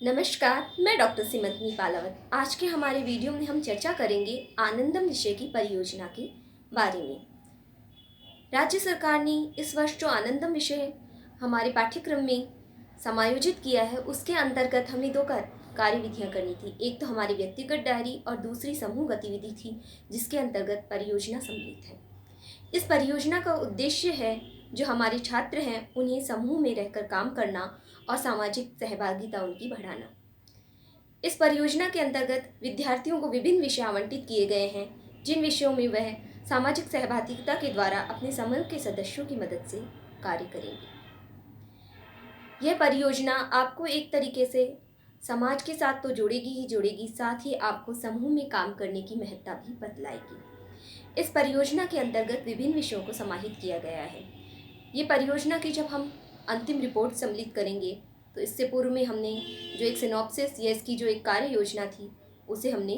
नमस्कार, मैं डॉक्टर सिमंतनी पालावत। आज के हमारे वीडियो में हम चर्चा करेंगे आनंदम विषय की परियोजना के बारे में। राज्य सरकार ने इस वर्ष जो आनंदम विषय हमारे पाठ्यक्रम में समायोजित किया है, उसके अंतर्गत हमें दो कार्यविधियां करनी थी। एक तो हमारी व्यक्तिगत डायरी और दूसरी समूह गतिविधि थी, जिसके अंतर्गत परियोजना सम्मिलित है। इस परियोजना का उद्देश्य है जो हमारे छात्र हैं उन्हें समूह में रहकर काम करना और सामाजिक सहभागिता उनकी बढ़ाना। इस परियोजना के अंतर्गत विद्यार्थियों को विभिन्न विषय आवंटित किए गए हैं, जिन विषयों में वह सामाजिक सहभागिता के द्वारा अपने समूह के सदस्यों की मदद से कार्य करेंगे। यह परियोजना आपको एक तरीके से समाज के साथ तो जोड़ेगी ही जोड़ेगी, साथ ही आपको समूह में काम करने की महत्ता भी बतलाएगी। इस परियोजना के अंतर्गत विभिन्न विषयों को समाहित किया गया है। ये परियोजना की जब हम अंतिम रिपोर्ट सम्मिलित करेंगे तो इससे पूर्व में हमने जो एक सिनॉप्सिस या इसकी जो एक कार्य योजना थी उसे हमने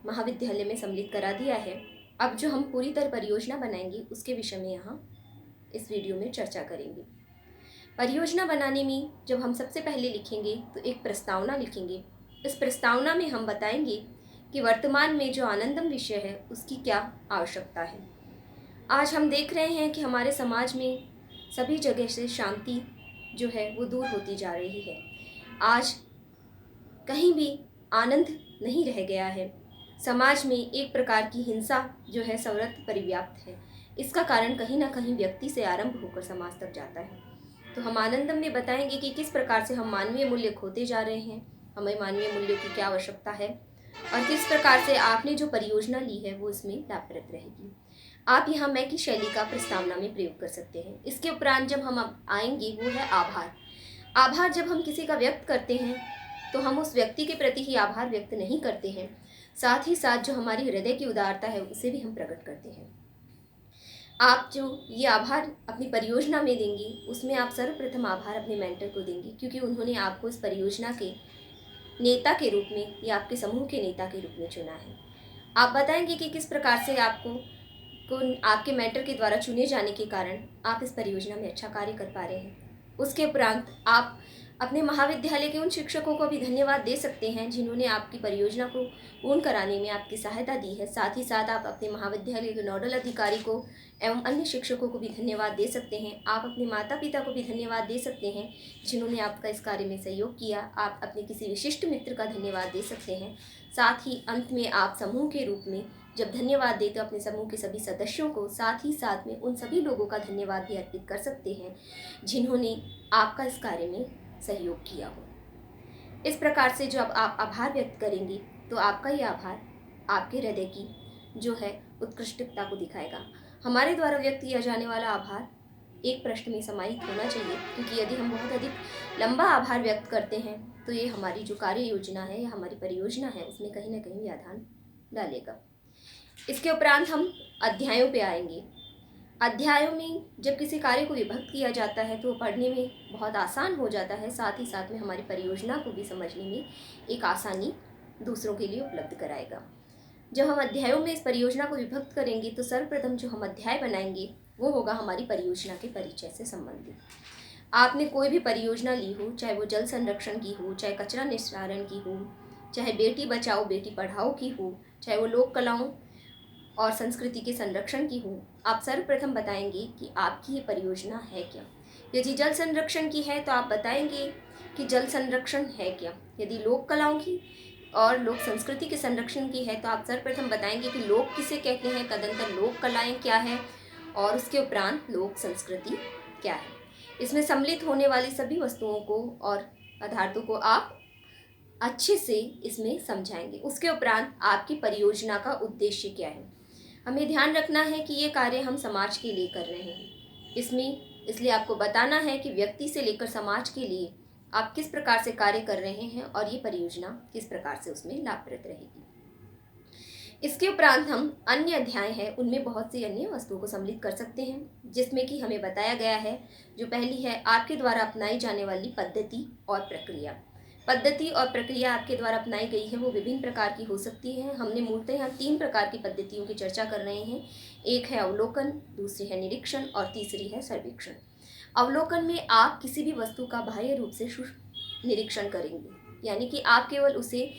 महाविद्यालय में सम्मिलित करा दिया है। अब जो हम पूरी तरह परियोजना बनाएंगे उसके विषय में यहाँ इस वीडियो में चर्चा करेंगे। परियोजना बनाने में जब हम सबसे पहले लिखेंगे तो एक प्रस्तावना लिखेंगे। इस प्रस्तावना में हम बताएंगे कि वर्तमान में जो आनंदम विषय है उसकी क्या आवश्यकता है। आज हम देख रहे हैं कि हमारे समाज में सभी जगह से शांति जो है वो दूर होती जा रही है। आज कहीं भी आनंद नहीं रह गया है। समाज में एक प्रकार की हिंसा जो है सर्वत्र परिव्याप्त है। इसका कारण कहीं ना कहीं व्यक्ति से आरंभ होकर समाज तक जाता है। तो हम आनंदम में बताएंगे कि किस प्रकार से हम मानवीय मूल्य खोते जा रहे हैं, हमें मानवीय मूल्यों की क्या आवश्यकता है और किस प्रकार से आपने जो परियोजना ली है वो इसमें लाभप्रद रहेगी। आप यहाँ मैं की शैली का प्रस्तावना में प्रयोग कर सकते हैं। इसके उपरांत जब हम आएंगे वो है आभार। आभार जब हम किसी का व्यक्त करते हैं तो हम उस व्यक्ति के प्रति ही आभार व्यक्त नहीं करते हैं, साथ ही साथ जो हमारी हृदय की उदारता है उसे भी हम प्रकट करते हैं। आप जो ये आभार अपनी परियोजना में देंगे उसमें आप सर्वप्रथम आभार अपने मेंटर को देंगे, क्योंकि उन्होंने आपको इस परियोजना के नेता के रूप में या आपके समूह के नेता के रूप में चुना है। आप बताएंगे कि किस प्रकार से आपके मेंटर के द्वारा चुने जाने के कारण आप इस परियोजना में अच्छा कार्य कर पा रहे हैं। उसके उपरांत आप अपने महाविद्यालय के उन शिक्षकों को भी धन्यवाद दे सकते हैं जिन्होंने आपकी परियोजना को पूर्ण कराने में आपकी सहायता दी है। साथ ही साथ आप अपने महाविद्यालय के नोडल अधिकारी को एवं अन्य शिक्षकों को भी धन्यवाद दे सकते हैं। आप अपने माता पिता को भी धन्यवाद दे सकते हैं जिन्होंने आपका इस कार्य में सहयोग किया। आप अपने किसी विशिष्ट मित्र का धन्यवाद दे सकते हैं। साथ ही अंत में आप समूह के रूप में जब धन्यवाद देते अपने समूह के सभी सदस्यों को, साथ ही साथ में उन सभी लोगों का धन्यवाद भी अर्पित कर सकते हैं जिन्होंने आपका इस कार्य में सहयोग किया हो। इस प्रकार से जब आप आभार व्यक्त करेंगे तो आपका ये आभार आपके हृदय की जो है उत्कृष्टता को दिखाएगा। हमारे द्वारा व्यक्त किया जाने वाला आभार एक प्रश्न में समाहित होना चाहिए, क्योंकि यदि हम बहुत अधिक लंबा आभार व्यक्त करते हैं तो ये हमारी जो कार्य योजना है या हमारी परियोजना है उसमें कहीं ना कहीं व्याधान डालेगा। इसके उपरांत हम अध्यायों पे आएंगे। अध्यायों में जब किसी कार्य को विभक्त किया जाता है तो पढ़ने में बहुत आसान हो जाता है, साथ ही साथ में हमारी परियोजना को भी समझने में एक आसानी दूसरों के लिए उपलब्ध कराएगा। जब हम अध्यायों में इस परियोजना को विभक्त करेंगे तो सर्वप्रथम जो हम अध्याय बनाएंगे वो होगा हमारी परियोजना के परिचय से संबंधित। आपने कोई भी परियोजना ली हो, चाहे वो जल संरक्षण की हो, चाहे कचरा निस्तारण की हो, चाहे बेटी बचाओ बेटी पढ़ाओ की हो, चाहे वो लोक कलाओं और संस्कृति के संरक्षण की हो, आप सर्वप्रथम बताएंगे कि आपकी ये परियोजना है क्या। यदि जल संरक्षण की है तो आप बताएंगे कि जल संरक्षण है क्या। यदि लोक कलाओं की और लोक संस्कृति के संरक्षण की है तो आप सर्वप्रथम बताएंगे कि लोक किसे कहते हैं, तदंतर लोक कलाएं क्या है और उसके उपरांत लोक संस्कृति क्या है। इसमें सम्मिलित होने वाली सभी वस्तुओं को और पदार्थों को आप अच्छे से इसमें समझाएंगे। उसके उपरांत आपकी परियोजना का उद्देश्य क्या है। हमें ध्यान रखना है कि ये कार्य हम समाज के लिए कर रहे हैं। इसलिए आपको बताना है कि व्यक्ति से लेकर समाज के लिए आप किस प्रकार से कार्य कर रहे हैं और ये परियोजना किस प्रकार से उसमें लाभप्रद रहेगी। इसके उपरांत हम अन्य अध्याय हैं उनमें बहुत सी अन्य वस्तुओं को सम्मिलित कर सकते हैं, जिसमें कि हमें बताया गया है जो पहली है आपके द्वारा अपनाई जाने वाली पद्धति और प्रक्रिया। पद्धति और प्रक्रिया आपके द्वारा अपनाई गई है वो विभिन्न प्रकार की हो सकती है। हमने मूलतः यहाँ 3 प्रकार की पद्धतियों की चर्चा कर रहे हैं। एक है अवलोकन, दूसरी है निरीक्षण और तीसरी है सर्वेक्षण। अवलोकन में आप किसी भी वस्तु का बाह्य रूप से निरीक्षण करेंगे, यानी कि आप केवल उसे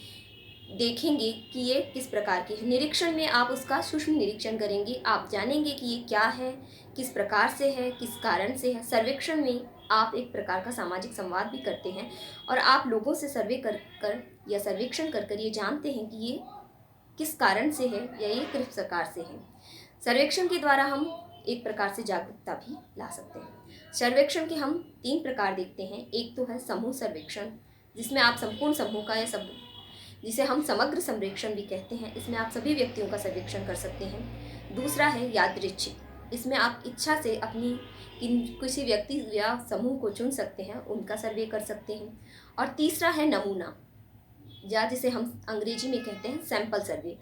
देखेंगे कि ये किस प्रकार की है। निरीक्षण में आप उसका सूक्ष्म निरीक्षण करेंगे, आप जानेंगे कि ये क्या है, किस प्रकार से है, किस कारण से है। सर्वेक्षण में आप एक प्रकार का सामाजिक संवाद भी करते हैं और आप लोगों से सर्वे कर कर या सर्वेक्षण कर कर ये जानते हैं कि ये किस कारण से है या ये किस प्रकार से है। सर्वेक्षण के द्वारा हम एक प्रकार से जागरूकता भी ला सकते हैं। सर्वेक्षण के हम 3 प्रकार देखते हैं। एक तो है समूह सर्वेक्षण, जिसमें आप संपूर्ण समूह का या सब जिसे हम समग्र सर्वेक्षण भी कहते हैं, इसमें आप सभी व्यक्तियों का सर्वेक्षण कर सकते हैं। दूसरा है यादृच्छिक, इसमें आप इच्छा से अपनी किसी व्यक्ति या समूह को चुन सकते हैं, उनका सर्वे कर सकते हैं। और तीसरा है नमूना, या जिसे हम अंग्रेजी में कहते हैं सैंपल सर्वे।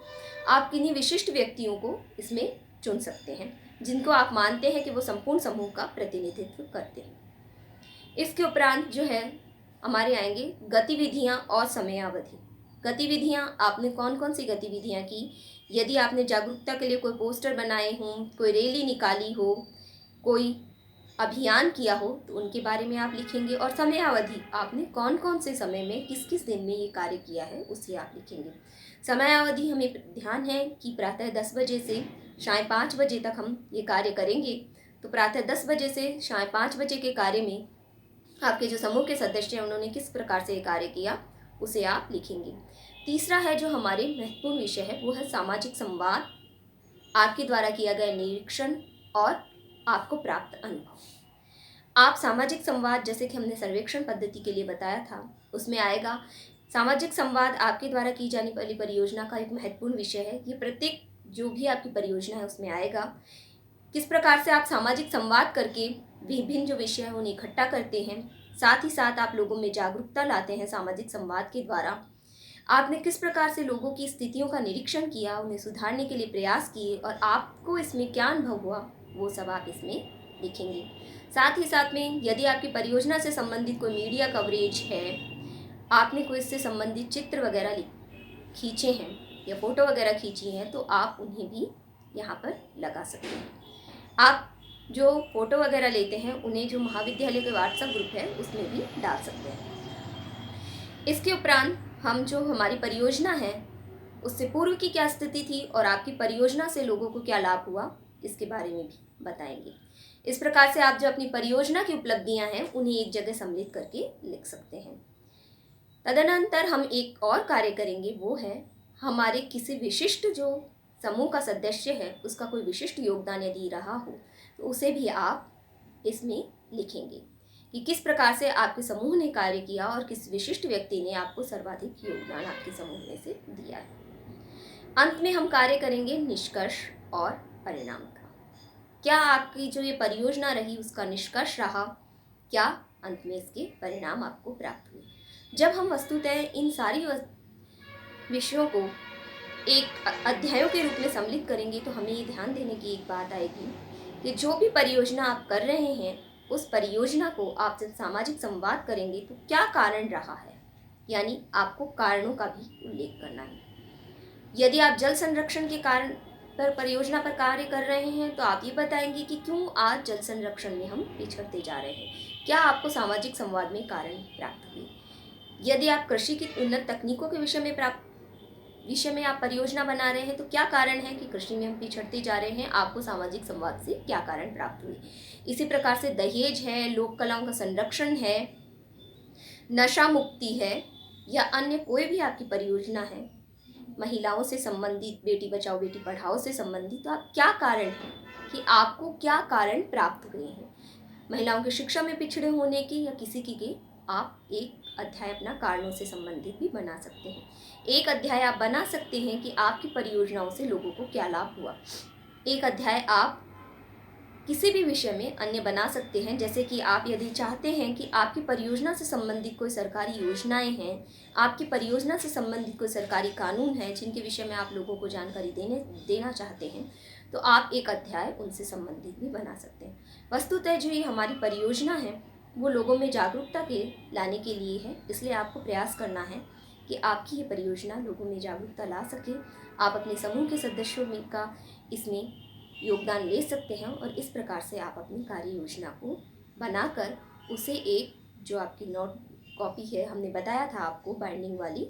आप किन्हीं विशिष्ट व्यक्तियों को इसमें चुन सकते हैं जिनको आप मानते हैं कि वो संपूर्ण समूह का प्रतिनिधित्व करते हैं। इसके उपरांत जो है हमारे आएंगे गतिविधियां और समयावधि। गतिविधियां, आपने कौन कौन सी गतिविधियां की, यदि आपने जागरूकता के लिए कोई पोस्टर बनाए हों, कोई रैली निकाली हो, कोई अभियान किया हो, तो उनके बारे में आप लिखेंगे। और समयावधि, आपने कौन कौन से समय में किस किस दिन में ये कार्य किया है, उसे आप लिखेंगे। समयावधि हमें ध्यान है कि प्रातः 10 बजे से शाम 5 बजे तक हम ये कार्य करेंगे। तो प्रातः 10 बजे से शाम 5 बजे के कार्य में आपके जो समूह के सदस्य हैं उन्होंने किस प्रकार से ये कार्य किया, उसे आप लिखेंगे। तीसरा है जो हमारे महत्वपूर्ण विषय है, वो है सामाजिक संवाद, आपके द्वारा किया गया निरीक्षण और आपको प्राप्त अनुभव। आप सामाजिक संवाद, जैसे कि हमने सर्वेक्षण पद्धति के लिए बताया था, उसमें आएगा सामाजिक संवाद आपके द्वारा की जाने वाली परियोजना का एक महत्वपूर्ण विषय है। ये प्रत्येक जो भी आपकी परियोजना है उसमें आएगा। किस प्रकार से आप सामाजिक संवाद करके विभिन्न जो विषय है उन्हें इकट्ठा करते हैं, साथ ही साथ आप लोगों में जागरूकता लाते हैं सामाजिक संवाद के द्वारा। आपने किस प्रकार से लोगों की स्थितियों का निरीक्षण किया, उन्हें सुधारने के लिए प्रयास किए और आपको इसमें क्या अनुभव हुआ, वो सब आप इसमें लिखेंगे। साथ ही साथ में यदि आपकी परियोजना से संबंधित कोई मीडिया कवरेज है, आपने कोई इससे संबंधित चित्र वगैरह खींचे हैं या फोटो वगैरह खींची हैं, तो आप उन्हें भी यहाँ पर लगा सकते हैं। आप जो फोटो वगैरह लेते हैं उन्हें जो महाविद्यालय के व्हाट्सएप ग्रुप है उसमें भी डाल सकते हैं। इसके उपरांत हम जो हमारी परियोजना है उससे पूर्व की क्या स्थिति थी और आपकी परियोजना से लोगों को क्या लाभ हुआ, इसके बारे में भी बताएंगे। इस प्रकार से आप जो अपनी परियोजना की उपलब्धियां हैं उन्हें एक जगह सम्मिलित करके लिख सकते हैं। तदनंतर हम एक और कार्य करेंगे, वो है हमारे किसी विशिष्ट जो समूह का सदस्य है उसका कोई विशिष्ट योगदान यदि रहा हो तो उसे भी आप इसमें लिखेंगे कि किस प्रकार से आपके समूह ने कार्य किया और किस विशिष्ट व्यक्ति ने आपको सर्वाधिक योगदान आपके समूह में से दिया है। अंत में हम कार्य करेंगे निष्कर्ष और परिणाम का। क्या आपकी जो ये परियोजना रही उसका निष्कर्ष रहा, क्या अंत में इसके परिणाम आपको प्राप्त हुए। जब हम वस्तुतः इन सारी विषयों को एक अध्यायों के रूप में सम्मिलित करेंगे तो हमें ये ध्यान देने की एक बात आएगी कि जो भी परियोजना आप कर रहे हैं उस परियोजना को आप जब सामाजिक संवाद करेंगे तो क्या कारण रहा है, यानी आपको कारणों का भी उल्लेख करना है। यदि आप जल संरक्षण के कारण पर परियोजना पर कार्य कर रहे हैं तो आप ये बताएंगे कि क्यों आज जल संरक्षण में हम पिछड़ते जा रहे हैं, क्या आपको सामाजिक संवाद में कारण प्राप्त हुए। यदि आप कृषि की उन्नत तकनीकों के विषय में आप परियोजना बना रहे हैं तो क्या कारण है कि कृषि में हम पिछड़ते जा रहे हैं, आपको सामाजिक संवाद से क्या कारण प्राप्त हुए। इसी प्रकार से दहेज है, लोक कलाओं का संरक्षण है, नशा मुक्ति है या अन्य कोई भी आपकी परियोजना है, महिलाओं से संबंधित, बेटी बचाओ बेटी पढ़ाओ से संबंधित, तो आप क्या कारण है कि आपको क्या कारण प्राप्त हुए हैं। महिलाओं की शिक्षा में पिछड़े होने की या किसी की आप एक अध्याय अपना कारणों से संबंधित भी बना सकते हैं। एक अध्याय आप बना सकते हैं कि आपकी परियोजनाओं से लोगों को क्या लाभ हुआ। एक अध्याय आप किसी भी विषय में अन्य बना सकते हैं, जैसे कि आप यदि चाहते हैं कि आपकी परियोजना से संबंधित कोई सरकारी योजनाएं हैं, आपकी परियोजना से संबंधित कोई सरकारी कानून है जिनके विषय में आप लोगों को जानकारी देना चाहते हैं, तो आप एक अध्याय उनसे संबंधित भी बना सकते हैं। वस्तुतः जो ये हमारी परियोजना है वो लोगों में जागरूकता के लाने के लिए है, इसलिए आपको प्रयास करना है कि आपकी ये परियोजना लोगों में जागरूकता ला सके। आप अपने समूह के सदस्यों में का इसमें योगदान ले सकते हैं और इस प्रकार से आप अपनी कार्य योजना को बनाकर उसे एक जो आपकी कॉपी है, हमने बताया था आपको बाइंडिंग वाली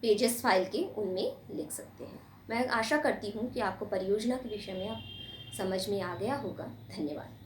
पेजेस फाइल के, उनमें लिख सकते हैं। मैं आशा करती हूँ कि आपको परियोजना के विषय में आप समझ में आ गया होगा। धन्यवाद।